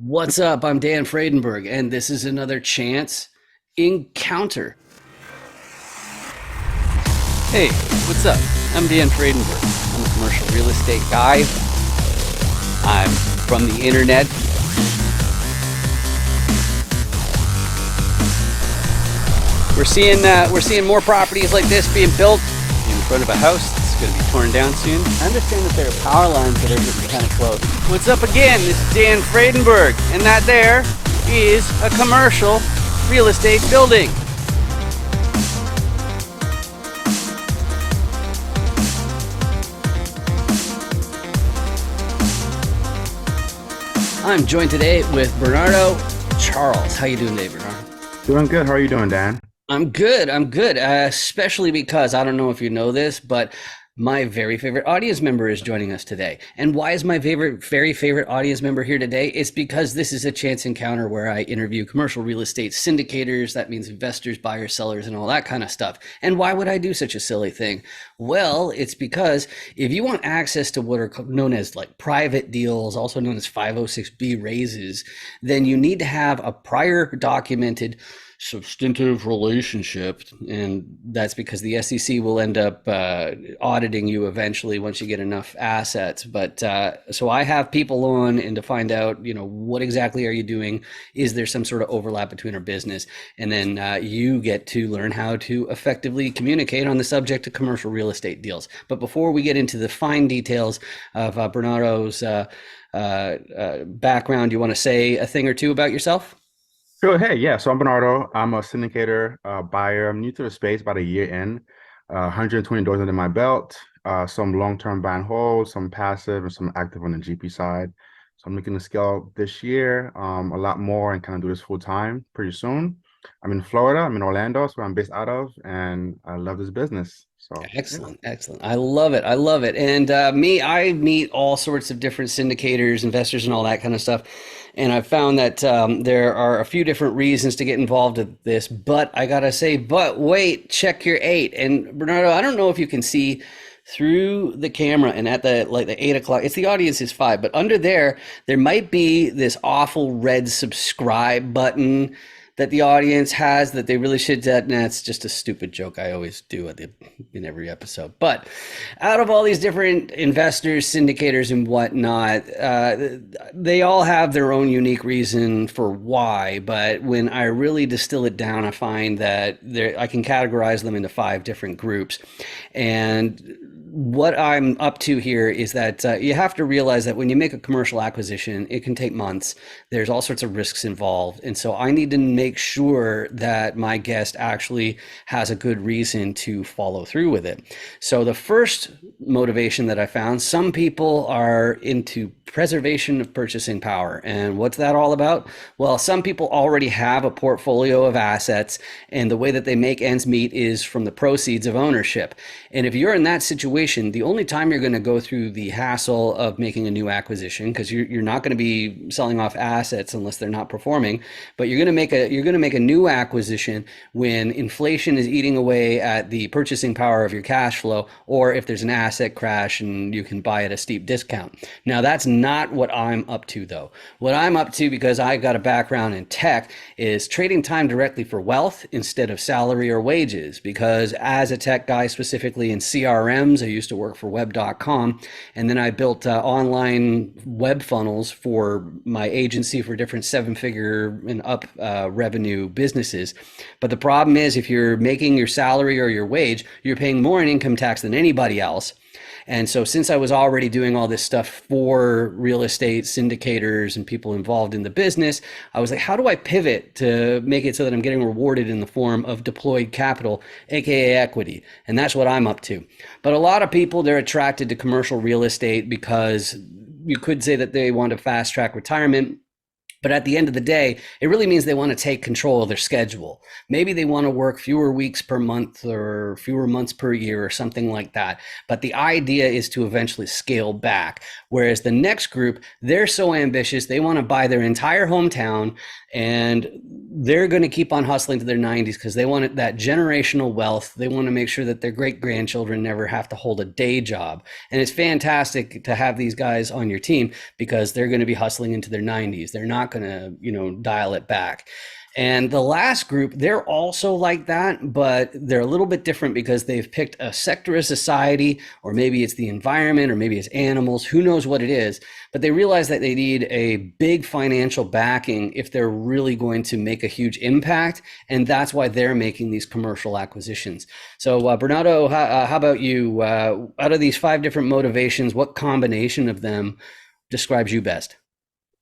What's up? I'm Dan Fredenberg, and this is another Chance Encounter. Hey, what's up? I'm Dan Fredenberg. I'm a commercial real estate guy. I'm from the internet. We're seeing more properties like this being built in front of a house that's going to be torn down soon. I understand that there are power lines that are getting kind of close. What's up again? This is Dan Fredenberg, and that there is a commercial real estate building. I'm joined today with Bernadeau Charles. How you doing today, Bernardo? Doing good. How are you doing, Dan? I'm good. I'm good. Especially because I don't know if you know this, but my very favorite audience member is joining us today. And why is my very favorite audience member here today? It's because this is a chance encounter where I interview commercial real estate syndicators. That means investors, buyers, sellers, and all that kind of stuff. And why would I do such a silly thing? Well, it's because if you want access to what are known as like private deals, also known as 506B raises, then you need to have a prior documented substantive relationship, and that's because the SEC will end up auditing you eventually once you get enough assets. But so I have people on and to find out, what exactly are you doing? Is there some sort of overlap between our business? And then you get to learn how to effectively communicate on the subject of commercial real estate deals. But before we get into the fine details of Bernado's background, do you want to say a thing or two about yourself? Sure. Hey, yeah. So I'm Bernardo. I'm a syndicator, buyer. I'm new to the space, about a year in. 120 doors under my belt. Some long-term buy and hold, some passive, and some active on the GP side. So I'm looking to scale this year, a lot more, and kind of do this full time pretty soon. I'm in Florida. I'm in Orlando, that's where I'm based out of, and I love this business. So yeah. Excellent, excellent. I love it. I love it. And I meet all sorts of different syndicators, investors, and all that kind of stuff. And I've found that there are a few different reasons to get involved in this. But I gotta say, but wait, check your eight. And Bernardo, I don't know if you can see through the camera and at the 8 o'clock. It's the audience is five, but under there might be this awful red subscribe button that the audience has that they really should. It's just a stupid joke I always do in every episode. But out of all these different investors, syndicators, and whatnot, they all have their own unique reason for why. But when I really distill it down, I find that I can categorize them into five different groups. And what I'm up to here is that you have to realize that when you make a commercial acquisition, it can take months. There's all sorts of risks involved. And so I need to make sure that my guest actually has a good reason to follow through with it. So the first motivation that I found, some people are into preservation of purchasing power. And what's that all about? Well, some people already have a portfolio of assets, and the way that they make ends meet is from the proceeds of ownership. And if you're in that situation, the only time you're going to go through the hassle of making a new acquisition, because you're not going to be selling off assets unless they're not performing, but you're going to make a new acquisition when inflation is eating away at the purchasing power of your cash flow, or if there's an asset crash and you can buy at a steep discount. Now, that's not what I'm up to, though. What I'm up to, because I've got a background in tech, is trading time directly for wealth instead of salary or wages. Because as a tech guy, specifically in CRMs, I used to work for web.com, and then I built online web funnels for my agency for different seven-figure and up revenue businesses. But the problem is, if you're making your salary or your wage, you're paying more in income tax than anybody else. And so since I was already doing all this stuff for real estate syndicators and people involved in the business, I was like, how do I pivot to make it so that I'm getting rewarded in the form of deployed capital, aka equity? And that's what I'm up to. But a lot of people, they're attracted to commercial real estate because you could say that they want to fast track retirement. But at the end of the day, it really means they want to take control of their schedule. Maybe they want to work fewer weeks per month or fewer months per year or something like that. But the idea is to eventually scale back. Whereas the next group, they're so ambitious, they want to buy their entire hometown, and they're going to keep on hustling to their 90s because they want that generational wealth. They want to make sure that their great grandchildren never have to hold a day job. And it's fantastic to have these guys on your team because they're going to be hustling into their 90s. They're not going to, dial it back. And the last group, they're also like that, but they're a little bit different because they've picked a sector of society, or maybe it's the environment, or maybe it's animals, who knows what it is. But they realize that they need a big financial backing if they're really going to make a huge impact. And that's why they're making these commercial acquisitions. So, Bernadeau, how about you? Out of these five different motivations, what combination of them describes you best?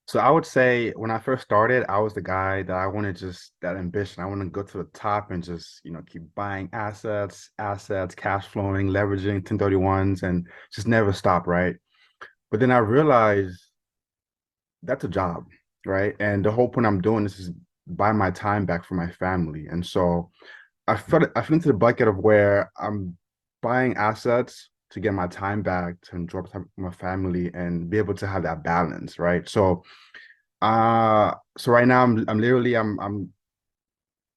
So I would say when I first started, I was the guy that I wanted just that ambition. I want to go to the top and just, keep buying assets, cash flowing, leveraging 1031s and just never stop, right? But then I realized that's a job, right? And the whole point I'm doing this is buy my time back for my family. And so I fell into the bucket of where I'm buying assets to get my time back, to enjoy time with my family and be able to have that balance, right? So right now I'm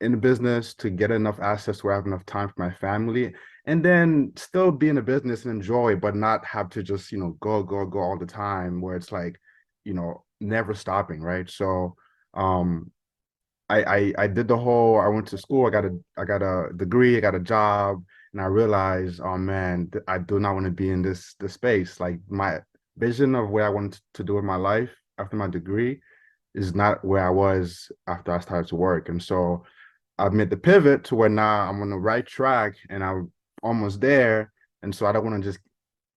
in the business to get enough assets where I have enough time for my family and then still be in the business and enjoy, but not have to just, go all the time where it's like, never stopping, right? So um I did the whole I went to school, I got a degree, I got a job, and I realized, oh man, I do not want to be in this space. Like my vision of what I wanted to do in my life after my degree is not where I was after I started to work. And so I've made the pivot to where now I'm on the right track and I'm almost there. And so I don't want to just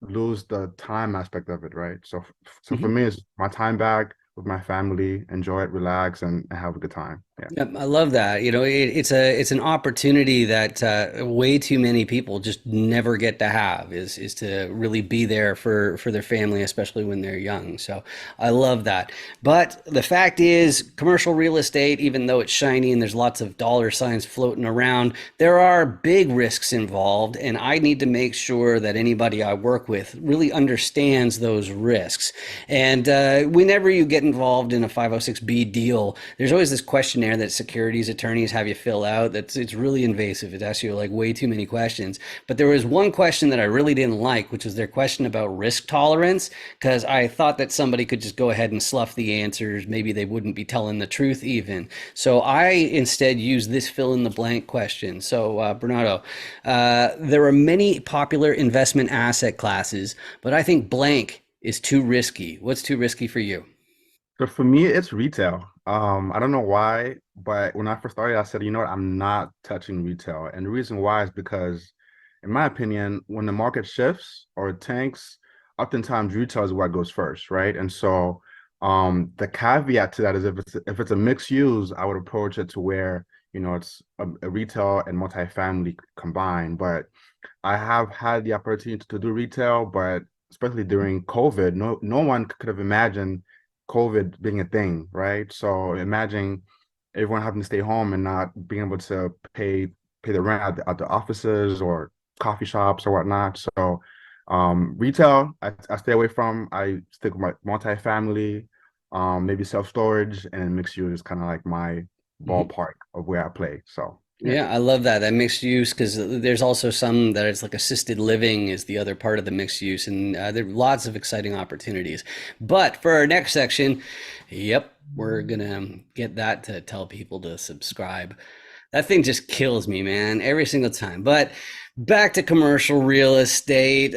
lose the time aspect of it, right? So for Mhm. me, it's my time back with my family, enjoy it, relax, and have a good time. Yeah. Yep, I love that. It's an opportunity that way too many people just never get to have is to really be there for their family, especially when they're young. So I love that. But the fact is, commercial real estate, even though it's shiny and there's lots of dollar signs floating around, there are big risks involved, and I need to make sure that anybody I work with really understands those risks. And whenever you get involved in a 506B deal, there's always this questionnaire that securities attorneys have you fill out. It's really invasive. It asks you like way too many questions. But there was one question that I really didn't like, which was their question about risk tolerance, because I thought that somebody could just go ahead and slough the answers. Maybe they wouldn't be telling the truth even. So I instead use this fill in the blank question. So Bernardo, there are many popular investment asset classes, but I think blank is too risky. What's too risky for you? So for me, it's retail. I don't know why, but when I first started, I said, you know what, I'm not touching retail. And the reason why is because, in my opinion, when the market shifts or it tanks, oftentimes retail is what goes first, right? And so the caveat to that is if it's a mixed use, I would approach it to where, it's a retail and multifamily combined. But I have had the opportunity to do retail, but especially during COVID, no one could have imagined COVID being a thing, right? So imagine everyone having to stay home and not being able to pay the rent at the offices or coffee shops or whatnot. So retail, I stay away from. I stick with my multifamily, maybe self-storage, and mixed use is kind of like my Mhm. ballpark of where I play. So yeah. Yeah, I love that. That mixed use, because there's also some that it's like assisted living is the other part of the mixed use, and there are lots of exciting opportunities. But for our next section, yep, we're gonna get that to tell people to subscribe. That thing just kills me, man, every single time. But back to commercial real estate.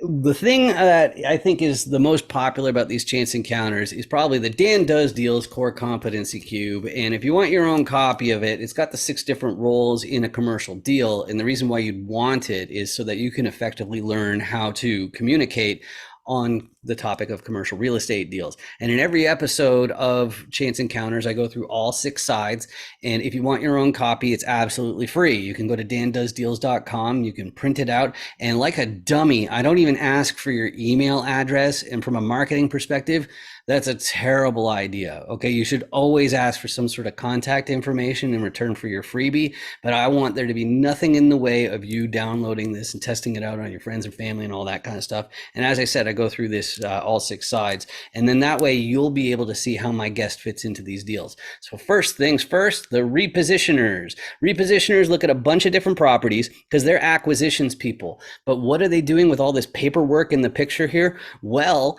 The thing that I think is the most popular about these chance encounters is probably the Dan Does Deals Core Competency Cube. And if you want your own copy of it, it's got the 6 different roles in a commercial deal. And the reason why you'd want it is so that you can effectively learn how to communicate on the topic of commercial real estate deals. And in every episode of Chance Encounters, I go through all 6 sides. And if you want your own copy, it's absolutely free. You can go to dandoesdeals.com, you can print it out. And like a dummy, I don't even ask for your email address. And from a marketing perspective, that's a terrible idea. Okay, you should always ask for some sort of contact information in return for your freebie. But I want there to be nothing in the way of you downloading this and testing it out on your friends and family and all that kind of stuff. And as I said, I go through this all 6 sides. And then that way you'll be able to see how my guest fits into these deals. So first things first, the repositioners. Repositioners look at a bunch of different properties because they're acquisitions people. But what are they doing with all this paperwork in the picture here? Well,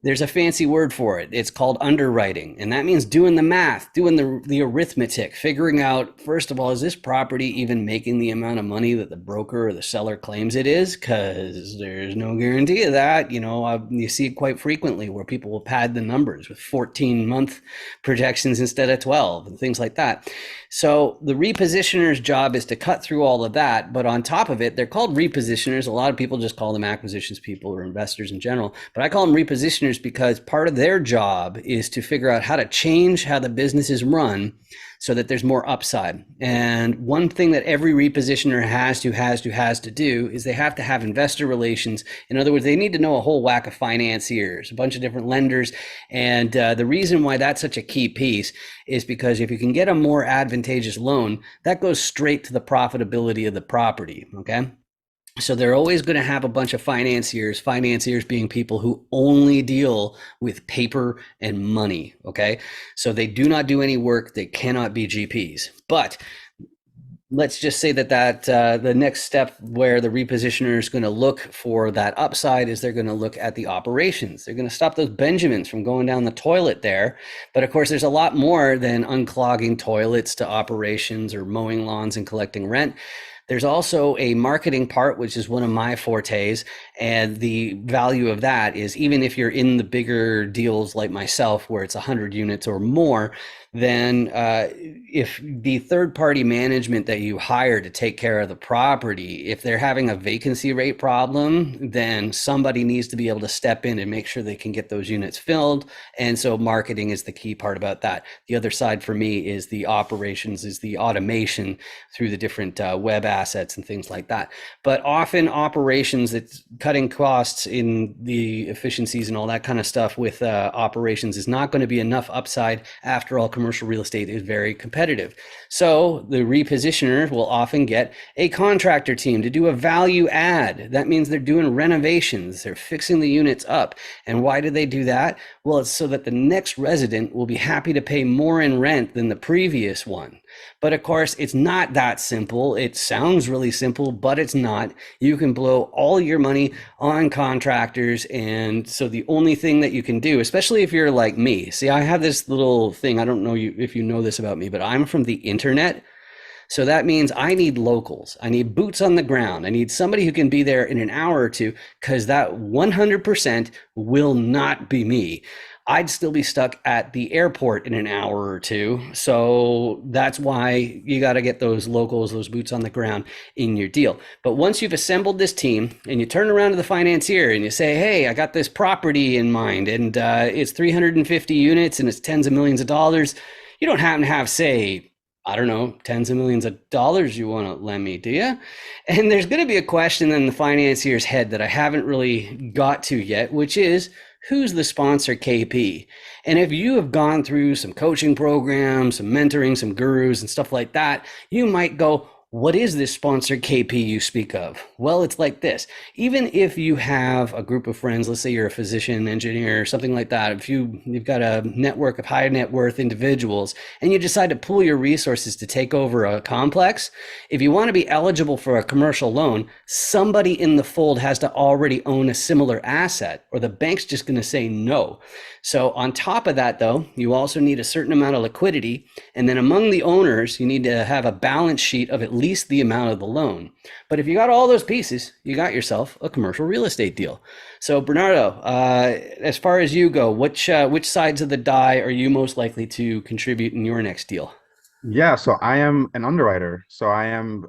There's a fancy word for it. It's called underwriting. And that means doing the math, doing the arithmetic, figuring out, first of all, is this property even making the amount of money that the broker or the seller claims it is? Because there's no guarantee of that. You see it quite frequently where people will pad the numbers with 14-month projections instead of 12 and things like that. So the repositioner's job is to cut through all of that. But on top of it, they're called repositioners. A lot of people just call them acquisitions people or investors in general. But I call them repositioners because part of their job is to figure out how to change how the business is run so that there's more upside. And one thing that every repositioner has to do is they have to have investor relations. In other words, they need to know a whole whack of financiers, a bunch of different lenders. And the reason why that's such a key piece is because if you can get a more advantageous loan, that goes straight to the profitability of the property, okay? So they're always going to have a bunch of financiers being people who only deal with paper and money, okay? So they do not do any work. They cannot be GPs. But let's just say that the next step where the repositioner is going to look for that upside is they're going to look at the operations. They're going to stop those Benjamins from going down the toilet there. But of course, there's a lot more than unclogging toilets to operations or mowing lawns and collecting rent. There's also a marketing part, which is one of my fortes. And the value of that is even if you're in the bigger deals like myself, where it's 100 units or more, then if the third party management that you hire to take care of the property, if they're having a vacancy rate problem, then somebody needs to be able to step in and make sure they can get those units filled. And so marketing is the key part about that. The other side for me is the operations, is the automation through the different web assets and things like that. But often operations, it's cutting costs in the efficiencies and all that kind of stuff with operations is not going to be enough upside. After all, commercial real estate is very competitive. So the repositioner will often get a contractor team to do a value add. That means they're doing renovations. They're fixing the units up. And why do they do that? Well, it's so that the next resident will be happy to pay more in rent than the previous one. But of course, it's not that simple. It sounds really simple, but it's not. You can blow all your money on contractors. And so the only thing that you can do, especially if you're like me, see, I have this little thing. I don't know if you know this about me, but I'm from the internet. So that means I need locals. I need boots on the ground. I need somebody who can be there in an hour or two, because that 100% will not be me. I'd still be stuck at the airport in an hour or two. So that's why you got to get those locals, those boots on the ground in your deal. But once you've assembled this team and you turn around to the financier and you say, hey, I got this property in mind and it's 350 units and it's tens of millions of dollars. You don't happen to have, say, I don't know, tens of millions of dollars you want to lend me, do you? And there's going to be a question in the financier's head that I haven't really got to yet, which is, who's the sponsor KP? And if you have gone through some coaching programs, some mentoring, some gurus and stuff like that, you might go, what is this sponsor KP you speak of? Well, it's like this. Even if you have a group of friends, let's say you're a physician, engineer, something like that, if you've got a network of high net worth individuals and you decide to pool your resources to take over a complex, if you want to be eligible for a commercial loan, somebody in the fold has to already own a similar asset, or the bank's just going to say no. So on top of that, though, you also need a certain amount of liquidity. And then among the owners, you need to have a balance sheet of at least the amount of the loan. But if you got all those pieces, you got yourself a commercial real estate deal. So Bernadeau, as far as you go, which sides of the die are you most likely to contribute in your next deal? Yeah, so I am an underwriter. So I am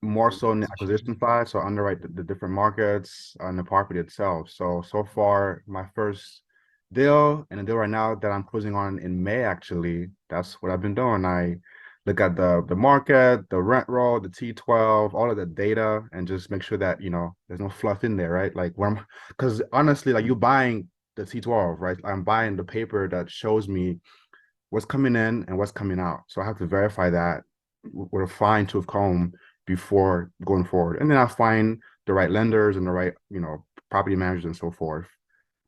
more so in the acquisition side. So I underwrite the different markets and the property itself. So far, my first deal and a deal right now that I'm closing on in May, actually, that's what I've been doing. I look at the market, the rent roll, the T12, all of the data, and just make sure that, there's no fluff in there, right? Like because honestly, like you're buying the T12, right? I'm buying the paper that shows me what's coming in and what's coming out. So I have to verify that with a fine tooth comb before going forward. And then I find the right lenders and the right, property managers and so forth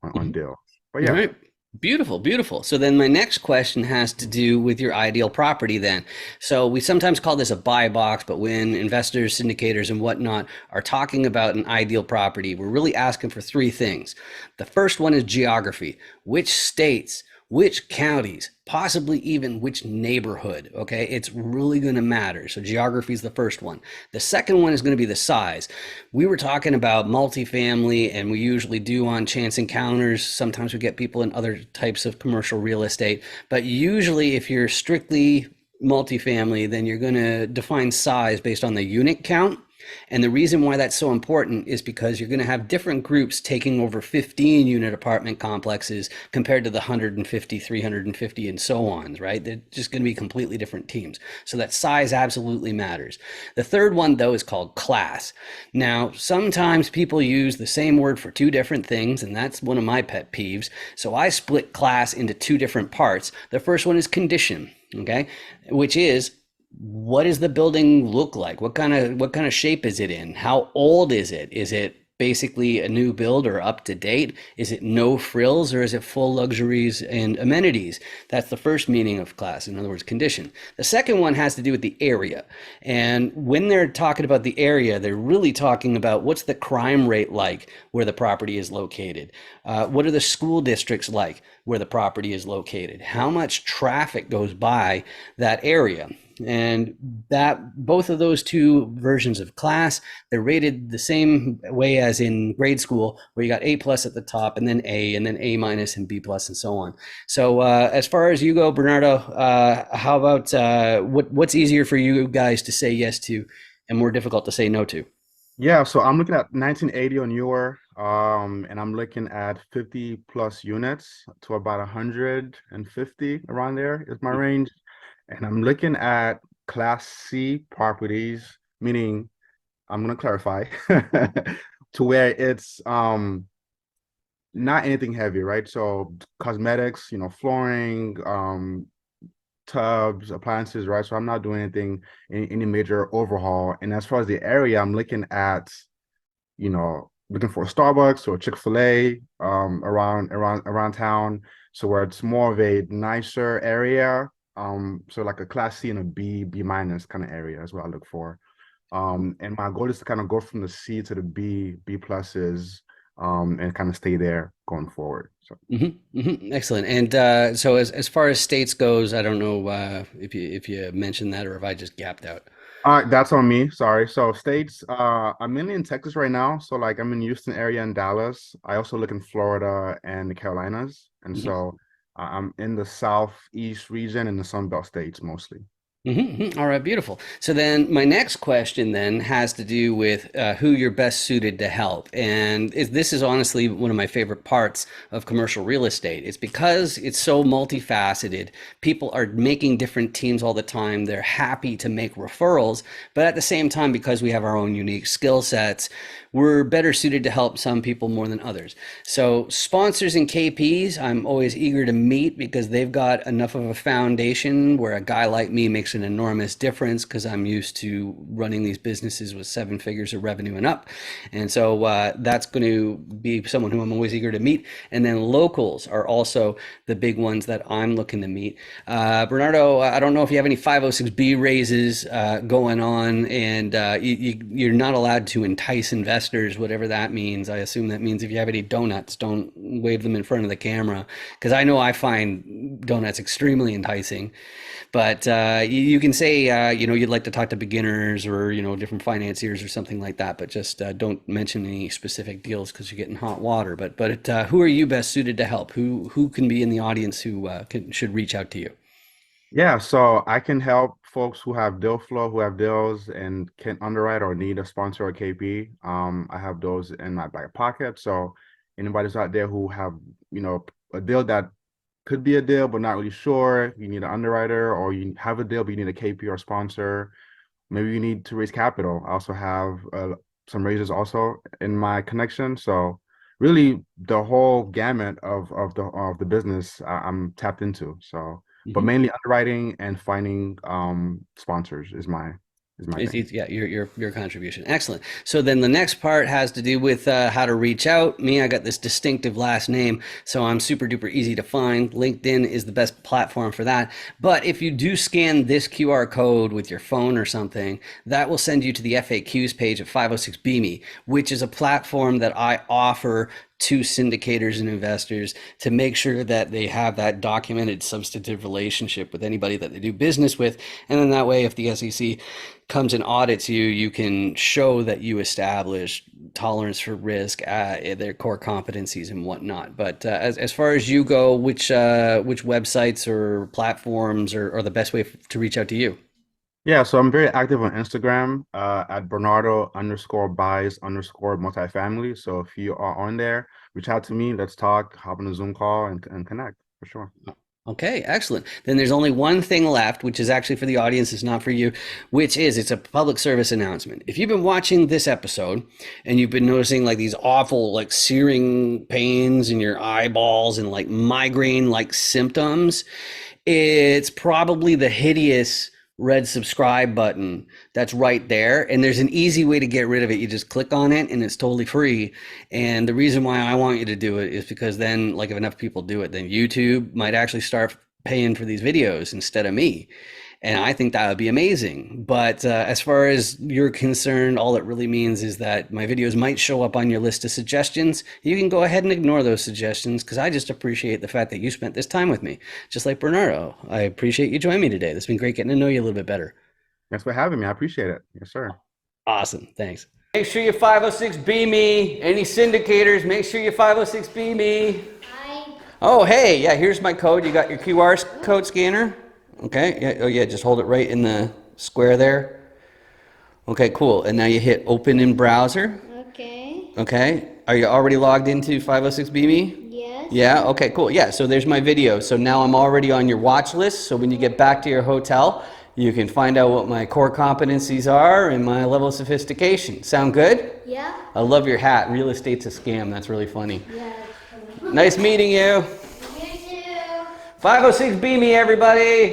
on Mhm. deal. But All yeah. right. Beautiful, beautiful. So then my next question has to do with your ideal property then. So we sometimes call this a buy box, but when investors, syndicators, and whatnot are talking about an ideal property, we're really asking for three things. The first one is geography. Which states, which counties, possibly even which neighborhood, okay? It's really going to matter. So geography is the first one. The second one is going to be the size. We were talking about multifamily, and we usually do on chance encounters. Sometimes we get people in other types of commercial real estate, but usually if you're strictly multifamily, then you're going to define size based on the unit count. And the reason why that's so important is because you're going to have different groups taking over 15 unit apartment complexes compared to the 150, 350, and so on, right? They're just going to be completely different teams. So that size absolutely matters. The third one, though, is called class. Now, sometimes people use the same word for two different things, and that's one of my pet peeves. So I split class into two different parts. The first one is condition, okay, which is what does the building look like? What kind of shape is it in? How old is it? Is it basically a new build or up to date? Is it no frills or is it full luxuries and amenities? That's the first meaning of class, in other words, condition. The second one has to do with the area. And when they're talking about the area, they're really talking about what's the crime rate like where the property is located? What are the school districts like where the property is located? How much traffic goes by that area? And that both of those two versions of class, they're rated the same way as in grade school, where you got A plus at the top, and then A minus, and B plus, and so on. So as far as you go, Bernardo, how about what's easier for you guys to say yes to, and more difficult to say no to? Yeah, so I'm looking at 1980 or newer, and I'm looking at 50 plus units to about 150 around there is my range. And I'm looking at Class C properties, meaning I'm gonna clarify to where it's not anything heavy, right? So cosmetics, flooring, tubs, appliances, right? So I'm not doing any major overhaul. And as far as the area, I'm looking at, looking for a Starbucks or Chick-fil-A around town. So where it's more of a nicer area. So like a Class C and a B minus kind of area is what I look for. And my goal is to kind of go from the C to the B pluses, and kind of stay there going forward. So. Excellent. And so as far as states goes, I don't know if you mentioned that or if I just gapped out. That's on me. Sorry. So states, I'm mainly in Texas right now. So like I'm in Houston area and Dallas. I also live in Florida and the Carolinas. And Mhm. so I'm in the Southeast region and the Sun Belt states mostly. All right, beautiful. So then my next question then has to do with who you're best suited to help. And this is honestly one of my favorite parts of commercial real estate. It's because it's so multifaceted. People are making different teams all the time. They're happy to make referrals, but at the same time, because we have our own unique skill sets, we're better suited to help some people more than others. So sponsors and KPs, I'm always eager to meet because they've got enough of a foundation where a guy like me makes an enormous difference because I'm used to running these businesses with seven figures of revenue and up. And so that's going to be someone who I'm always eager to meet. And then locals are also the big ones that I'm looking to meet. Bernardo, I don't know if you have any 506B raises going on, and you're not allowed to entice investors, whatever that means. I assume that means if you have any donuts, don't wave them in front of the camera, because I know I find donuts extremely enticing. But you can say, you'd like to talk to beginners or, different financiers or something like that, but just don't mention any specific deals because you're getting hot water. But who are you best suited to help? Who can be in the audience who should reach out to you? Yeah, so I can help folks who have deal flow, who have deals and can underwrite or need a sponsor or KP. I have those in my back pocket. So anybody's out there who have, a deal that could be a deal, but not really sure, you need an underwriter, or you have a deal, but you need a KP or sponsor. Maybe you need to raise capital. I also have some raises also in my connection. So really the whole gamut of the business I'm tapped into. So, but Mhm. mainly underwriting and finding sponsors is my is my thing. Yeah, your contribution. Excellent. So then the next part has to do with how to reach out. Me, I got this distinctive last name, so I'm super duper easy to find. LinkedIn is the best platform for that. But if you do scan this QR code with your phone or something, that will send you to the FAQs page of 506BME, which is a platform that I offer to syndicators and investors to make sure that they have that documented substantive relationship with anybody that they do business with. And then that way, if the SEC comes and audits you, you can show that you establish tolerance for risk, their core competencies and whatnot. But as far as you go, which websites or platforms are the best way to reach out to you? Yeah, so I'm very active on Instagram at Bernardo_buys_multifamily. So if you are on there, reach out to me. Let's talk, hop on a Zoom call and connect for sure. Okay, excellent. Then there's only one thing left, which is actually for the audience, it's not for you, which is it's a public service announcement. If you've been watching this episode and you've been noticing like these awful, like searing pains in your eyeballs and like migraine like symptoms, it's probably the hideous red subscribe button that's right there, and there's an easy way to get rid of it. You just click on it and it's totally free. And the reason why I want you to do it is because then, like, if enough people do it, then YouTube might actually start paying for these videos instead of me, and I think that would be amazing. But as far as you're concerned, all it really means is that my videos might show up on your list of suggestions. You can go ahead and ignore those suggestions because I just appreciate the fact that you spent this time with me. Just like Bernardo, I appreciate you joining me today. It's been great getting to know you a little bit better. Thanks for having me. I appreciate it. Yes, sir. Awesome. Thanks. Make sure you 506B me. Any syndicators, make sure you 506B me. Hi. Oh, hey, yeah, here's my code. You got your QR code scanner? Okay, yeah, oh yeah, just hold it right in the square there. Okay, cool. And now you hit open in browser. Okay. Okay, are you already logged into 506BME? Yes. Yeah, okay, cool. Yeah, so there's my video. So now I'm already on your watch list. So when you get back to your hotel, you can find out what my core competencies are and my level of sophistication. Sound good? Yeah. I love your hat. Real estate's a scam. That's really funny. Yeah. Nice meeting you. You too. 506B me, everybody.